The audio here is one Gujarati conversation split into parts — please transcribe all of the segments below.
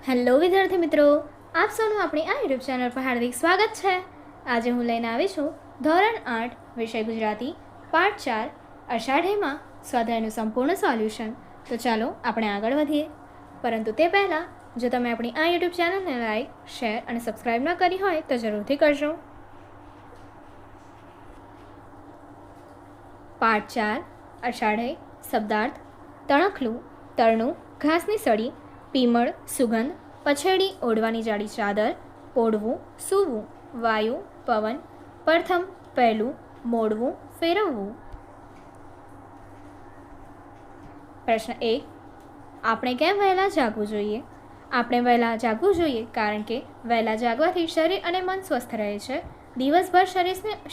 હેલો વિદ્યાર્થી મિત્રો, આપ સૌનું આપણી આ યુટ્યુબ ચેનલ પર હાર્દિક સ્વાગત છે. આજે હું લઈને આવી છું ધોરણ 8 વિષય ગુજરાતી પાઠ 4 અષાઢીમાં સ્વાધ્યાયનું સંપૂર્ણ સોલ્યુશન. તો ચાલો આપણે આગળ વધીએ. પરંતુ તે પહેલાં જો તમે આપણી આ યુટ્યુબ ચેનલને લાઈક, શેર અને સબસ્ક્રાઈબ ન કરી હોય તો જરૂરથી કરજો. પાઠ 4 અષાઢે શબ્દાર્થ: તણખલું, તરણું, ઘાસની સળી, પીમળ, સુગંધ, પછેડી, ઓઢવાની જાડી ચાદર, પોઢવું, સૂવું, વાયુ, પવન, પ્રથમ, પહેલું, મોડવું, ફેરવવું. પ્રશ્ન 1. આપણે કેમ વહેલા જાગવું જોઈએ? આપણે વહેલા જાગવું જોઈએ કારણ કે વહેલા જાગવાથી શરીર અને મન સ્વસ્થ રહે છે. દિવસભર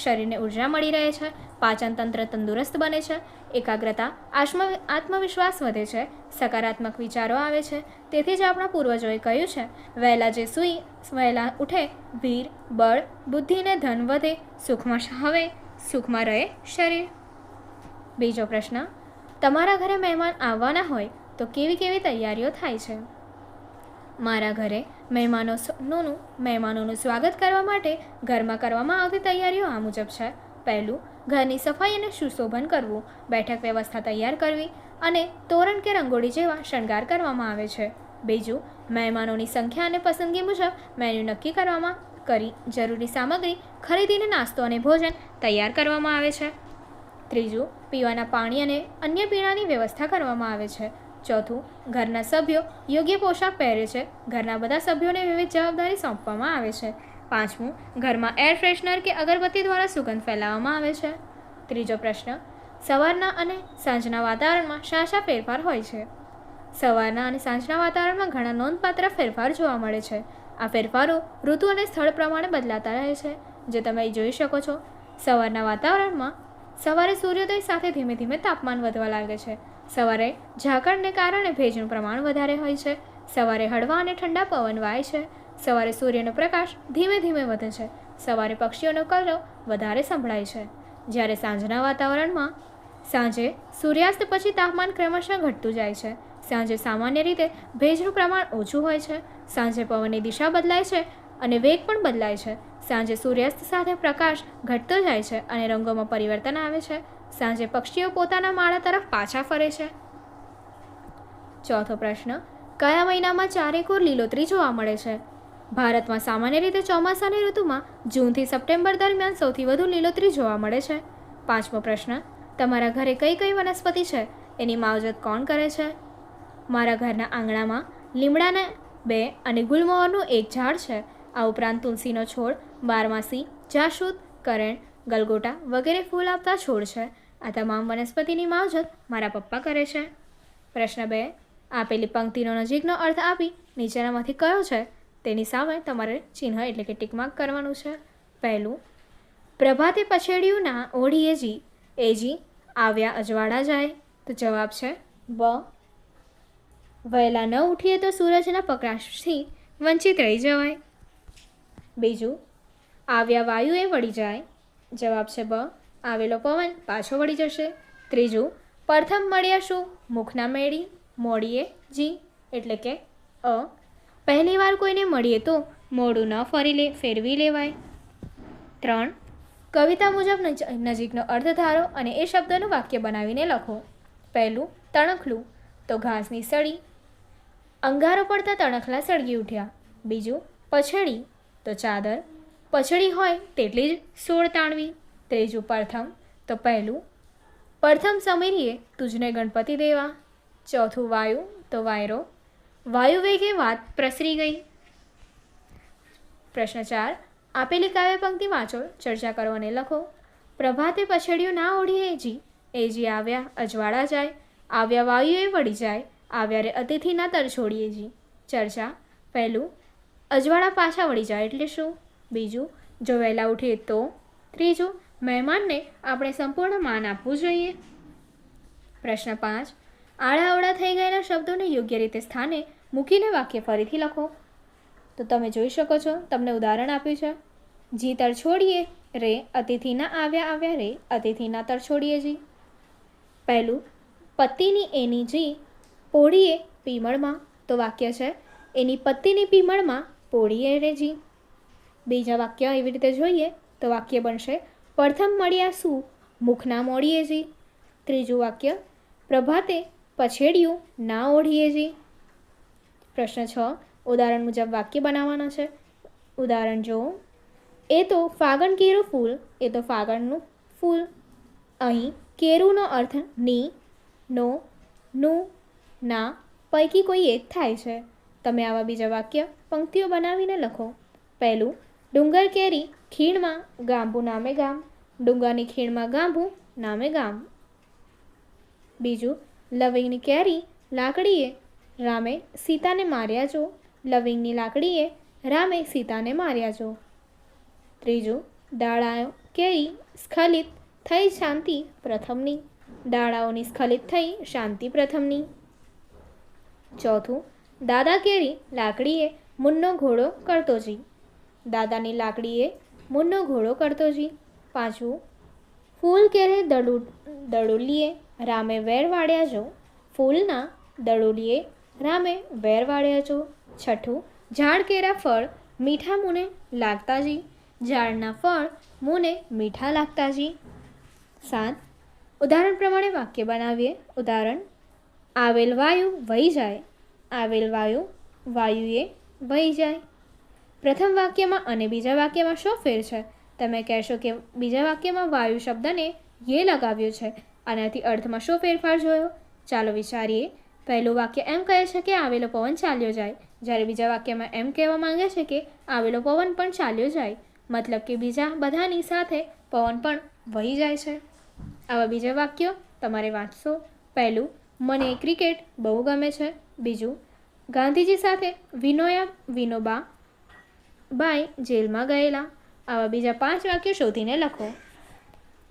શરીરને ઉર્જા મળી રહે છે, પાચન તંત્ર તંદુરસ્ત બને છે, એકાગ્રતા, આત્મવિશ્વાસ વધે છે, સકારાત્મક વિચારો આવે છે. તેથી જ આપણા પૂર્વજોએ કહ્યું છે, વહેલા જે સૂઈ વહેલા ઉઠે, વીર, બળ, બુદ્ધિને ધન વધે, સુખમાં રહે શરીર. બીજો પ્રશ્ન. તમારા ઘરે મહેમાન આવવાના હોય તો કેવી કેવી તૈયારીઓ થાય છે? મારા ઘરે મહેમાનોનું સ્વાગત કરવા માટે ઘરમાં કરવામાં આવતી તૈયારીઓ આ મુજબ છે. પહેલું, ઘરની સફાઈ અને સુશોભન કરવું, બેઠક વ્યવસ્થા તૈયાર કરવી અને તોરણ કે રંગોળી જેવા શણગાર કરવામાં આવે છે. બીજું, મહેમાનોની સંખ્યા અને પસંદગી મુજબ મેન્યુ નક્કી કરી જરૂરી સામગ્રી ખરીદીને નાસ્તો અને ભોજન તૈયાર કરવામાં આવે છે. ત્રીજું, પીવાના પાણી અને અન્ય પીણાની વ્યવસ્થા કરવામાં આવે છે. ચોથું, ઘરના સભ્યો યોગ્ય પોશાક પહેરે છે. ઘરના બધા સભ્યોને વિવિધ જવાબદારી સોંપવામાં આવે છે. પાંચમું, ઘરમાં એર ફ્રેશનર કે અગરબત્તી દ્વારા સુગંધ ફેલાવવામાં આવે છે. ત્રીજો પ્રશ્ન. સવારના અને સાંજના વાતાવરણમાં શા ફેરફાર હોય છે? સવારના અને સાંજના વાતાવરણમાં ઘણા નોંધપાત્ર ફેરફાર જોવા મળે છે. આ ફેરફારો ઋતુ અને સ્થળ પ્રમાણે બદલાતા રહે છે. જે તમે જોઈ શકો છો, સવારના વાતાવરણમાં સવારે સૂર્યોદય સાથે ધીમે ધીમે તાપમાન વધવા લાગે છે. સવારે ઝાકળને કારણે ભેજનું પ્રમાણ વધારે હોય છે. સવારે હળવા અને ઠંડા પવન વાય છે. સવારે સૂર્યનો પ્રકાશ ધીમે ધીમે વધે છે. સવારે પક્ષીઓનો કલરવ વધારે સંભળાય છે. જ્યારે સાંજના વાતાવરણમાં સાંજે સૂર્યાસ્ત પછી તાપમાન ક્રમશઃ ઘટતું જાય છે. સાંજે સામાન્ય રીતે ભેજનું પ્રમાણ ઓછું હોય છે. સાંજે પવનની દિશા બદલાય છે અને વેગ પણ બદલાય છે. સાંજે સૂર્યાસ્ત સાથે પ્રકાશ ઘટતો જાય છે અને રંગોમાં પરિવર્તન આવે છે. સાંજે પક્ષીઓ પોતાના માળા તરફ પાછા ફરે છે. ચોથો પ્રશ્ન. કયા મહિનામાં ચારેકોર લીલોતરી જોવા મળે છે? ભારતમાં સામાન્ય રીતે ચોમાસાની ઋતુમાં જૂનથી સપ્ટેમ્બર દરમિયાન સૌથી વધુ લીલોતરી જોવા મળે છે. પાંચમો પ્રશ્ન. તમારા ઘરે કઈ કઈ વનસ્પતિ છે? એની માવજત કોણ કરે છે? મારા ઘરના આંગણામાં લીમડાના 2 અને ગુલમોહરનું 1 ઝાડ છે. આ ઉપરાંત તુલસીનો છોડ, બારમાસી, જાસૂદ, કરેણ, ગલગોટા વગેરે ફૂલ આપતા છોડ છે. આ તમામ વનસ્પતિની માવજત મારા પપ્પા કરે છે. પ્રશ્ન 2. આપેલી પંક્તિનો નજીકનો અર્થ આપી નીચેનામાંથી કયો છે તેની સામે તમારે ચિહ્ન એટલે કે ટિક માર્ક કરવાનું છે. પહેલું, પ્રભાતે પછેડિયું ના ઓઢીએ જી, એજી આવ્યા અજવાળા જાય. તો જવાબ છે બ. વહેલા ન ઉઠીએ તો સૂરજના પ્રકાશથી વંચિત રહી જવાય. બીજું, આવ્યા વાયુએ વળી જાય. જવાબ છે બ. આવેલો પવન પાછો વળી જશે. ત્રીજું, પ્રથમ મળ્યા શું? મુખના મેળી, મોડીએ જી, એટલે કે અ. પહેલી વાર કોઈને મળીએ તો મોડું ન ફેરવી લેવાય. 3. કવિતા મુજબ નજીકનો અર્થ ધારો અને એ શબ્દનું વાક્ય બનાવીને લખો. પહેલું, તણખલું તો ઘાસની સળી, અંગારો પડતા તણખલા સળગી ઉઠ્યા. બીજું, પછેડી તો ચાદર, પછડી હોય તેટલી જ સોળ તાણવી. ત્રીજું, પ્રથમ તો પહેલું, પ્રથમ સમીરીએ તુજને ગણપતિ દેવા. ચોથું, વાયુ તો વાયરો, વાયુ વેગે વાત પ્રસરી ગઈ. પ્રશ્ન 4. આપેલી કાવ્ય પંક્તિ વાંચો, ચર્ચા કરો અને લખો. પ્રભાતે પછેડિયું ના ઓઢીએ જી, એજી આવ્યા અજવાળા જાય. આવ્યા વાયુએ વળી જાય, આવ્યા રે અતિથિના તર છોડીએ જી. ચર્ચા. પહેલું, અજવાળા પાછા વળી જાય એટલે શું? બીજું, જો વહેલા ઉઠીએ તો? ત્રીજું, મહેમાનને આપણે સંપૂર્ણ માન આપવું જોઈએ. પ્રશ્ન 5. આડાઅવળા થઈ ગયેલા શબ્દોને યોગ્ય રીતે સ્થાને મૂકીને વાક્ય ફરીથી લખો. તો તમે જોઈ શકો છો, તમને ઉદાહરણ આપ્યું છે. જી તર છોડીએ રે અતિથિના આવ્યા રે અતિથિના તર છોડીએ જી. પહેલું, પતિની એની જી પોઢીએ પીમળમાં. તો વાક્ય છે, એની પત્નીની પીમળમાં પોળીએ રેજી. બીજા વાક્ય એવી રીતે જોઈએ તો વાક્ય બનશે પ્રથમ મળ્યા શું મુખના મોડીએ જી. ત્રીજું વાક્ય પ્રભાતે પછેડિયું ના ઓઢીએ જી. પ્રશ્ન 6 ઉદાહરણ મુજબ વાક્ય બનાવવાના છે. ઉદાહરણ જો એ તો ફાગણ કેરું ફૂલ, એ તો ફાગણનું ફૂલ. અહીં કેરુંનો અર્થ ની, નો, નું, ના પૈકી કોઈ એક થાય છે. તમે આવા બીજા વાક્ય પંક્તિઓ બનાવીને લખો. પહેલું ડુંગર કેરી ખીણમાં ગાંભું નામે ગામ, ડુંગરની ખીણમાં ગાંભું નામે ગામ. બીજું લવિંગની કેરી લાકડીએ રામે સીતાને માર્યા જો, લવિંગની લાકડીએ રામે સીતાને માર્યા જો. ત્રીજું ડાળાઓ કેરી સ્ખલિત થઈ શાંતિ પ્રથમની, ડાળાઓની સ્ખલિત થઈ શાંતિ પ્રથમની. ચોથું દાદા કેરી લાકડીએ મુન્નો ઘોડો કરતો જી, દાદાની લાકડીએ મુન્નો ઘોડો કરતો જી. પાંચમું ફૂલ કેરે દડુલીએ રામે વેર વાળ્યા જો, ફૂલના દડુલીએ રામે વેર વાળ્યા જો. છઠ્ઠું ઝાડ કેરા ફળ મીઠા મુને લાગતા જી, ઝાડના ફળ મુને મીઠા લાગતા જી. 7 ઉદાહરણ પ્રમાણે વાક્ય બનાવીએ. ઉદાહરણ આવેલ વાયુ વહી જાય, આવેલ વાયુ વાયુએ વહી જાય. પ્રથમ વાક્યમાં અને બીજા વાક્યમાં શું ફેર છે? તમે કહેશો કે બીજા વાક્યમાં વાયુ શબ્દને યે લગાવ્યો છે, આનાથી અર્થમાં શું ફેરફાર જોયો? ચાલો વિચારીએ. પહેલું વાક્ય એમ કહે છે કે આવેલો પવન ચાલ્યો જાય, જ્યારે બીજા વાક્યમાં એમ કહેવા માંગે છે કે આવેલો પવન પણ ચાલ્યો જાય, મતલબ કે બીજા બધાની સાથે પવન પણ વહી જાય છે. આવા બીજા વાક્યો તમારે વાંચશો. પહેલું મને ક્રિકેટ બહુ ગમે છે. બીજું ગાંધીજી સાથે વિનોબા બાઈ જેલમાં ગયેલા. આવા બીજા 5 વાક્યો શોધીને લખો.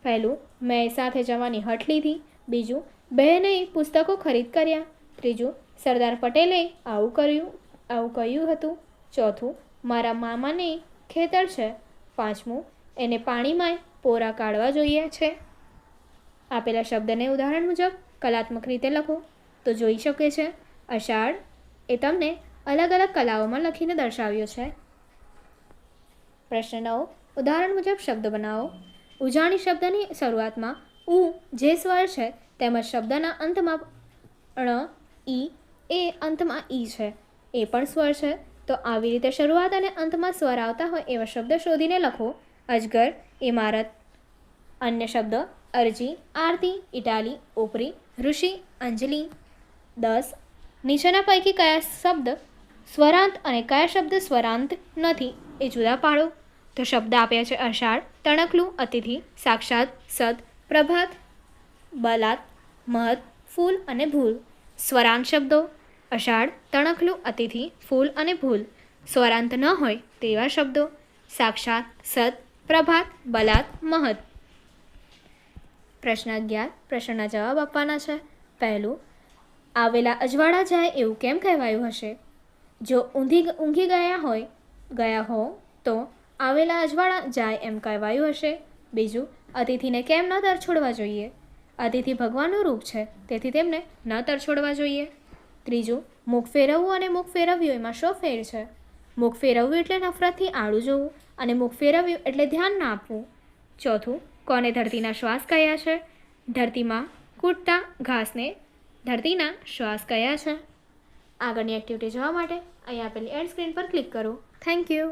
પહેલું મેં સાથે જવાની હઠ લીધી. બીજું બહેને પુસ્તકો ખરીદ કર્યા. ત્રીજું સરદાર પટેલે આવું કહ્યું હતું. ચોથું મારા મામાને ખેતર છે. પાંચમું એને પાણીમાં પોરા કાઢવા જોઈએ છે. આપેલા શબ્દને ઉદાહરણ મુજબ કલાત્મક રીતે લખો તો જોઈ શકે છે અષાઢ એ તમને અલગ અલગ કલાઓમાં લખીને દર્શાવ્યો છે. પ્રશ્ન 9 ઉદાહરણ મુજબ શબ્દ બનાવો. ઉજાણી શબ્દની શરૂઆતમાં ઉ જે સ્વર છે તેમજ શબ્દના અંતમાં ઈ એ અંતમાં ઈ છે એ પણ સ્વર છે. તો આવી રીતે શરૂઆત અને અંતમાં સ્વર આવતા હોય એવા શબ્દ શોધીને લખો. અજગર ઇમારત. અન્ય શબ્દ અરજી આરતી ઇટાલી ઉપરી ઋષિ અંજલિ. 10 નીચેના પૈકી કયા શબ્દ સ્વરાંત અને કયા શબ્દ સ્વરાંત નથી એ જુદા પાડો. તો શબ્દ આપ્યા છે અષાઢ, તણકલું, અતિથિ, સાક્ષાત, સદ, પ્રભાત, બલાત, મહત, ફૂલ અને ભૂલ. સ્વરાંત શબ્દો અષાઢ, તણકલું, અતિથિ, ફૂલ અને ભૂલ. સ્વરાંત ન હોય તેવા શબ્દો સાક્ષાત, સદ, પ્રભાત, બલાત, મહત. પ્રશ્ન 11 પ્રશ્નના જવાબ આપવાના છે. પહેલું આવેલા અજવાળા જાય એવું કેમ કહેવાયું હશે? જો ઊંઘી ગયા હો તો આવેલા અજવાળા જાય એમ કહેવાયું હશે. બીજું અતિથિને કેમ ન તરછોડવા જોઈએ? અતિથિ ભગવાનનું રૂપ છે તેથી તેમને ન તરછોડવા જોઈએ. ત્રીજું મુખ ફેરવવું અને મુખ ફેરવ્યું એમાં શું ફેર છે? મુખ ફેરવવું એટલે નફરતથી આડું જોવું અને મુખ ફેરવ્યું એટલે ધ્યાન ના આપવું. ચોથું કોને ધરતીના શ્વાસ કયા છે? ધરતીમાં કૂટતા ઘાસને ધરતીના શ્વાસ કયા છે? આગળની એક્ટિવિટી જોવા માટે અહીં આપેલી એડ સ્ક્રીન પર ક્લિક કરો. Thank you.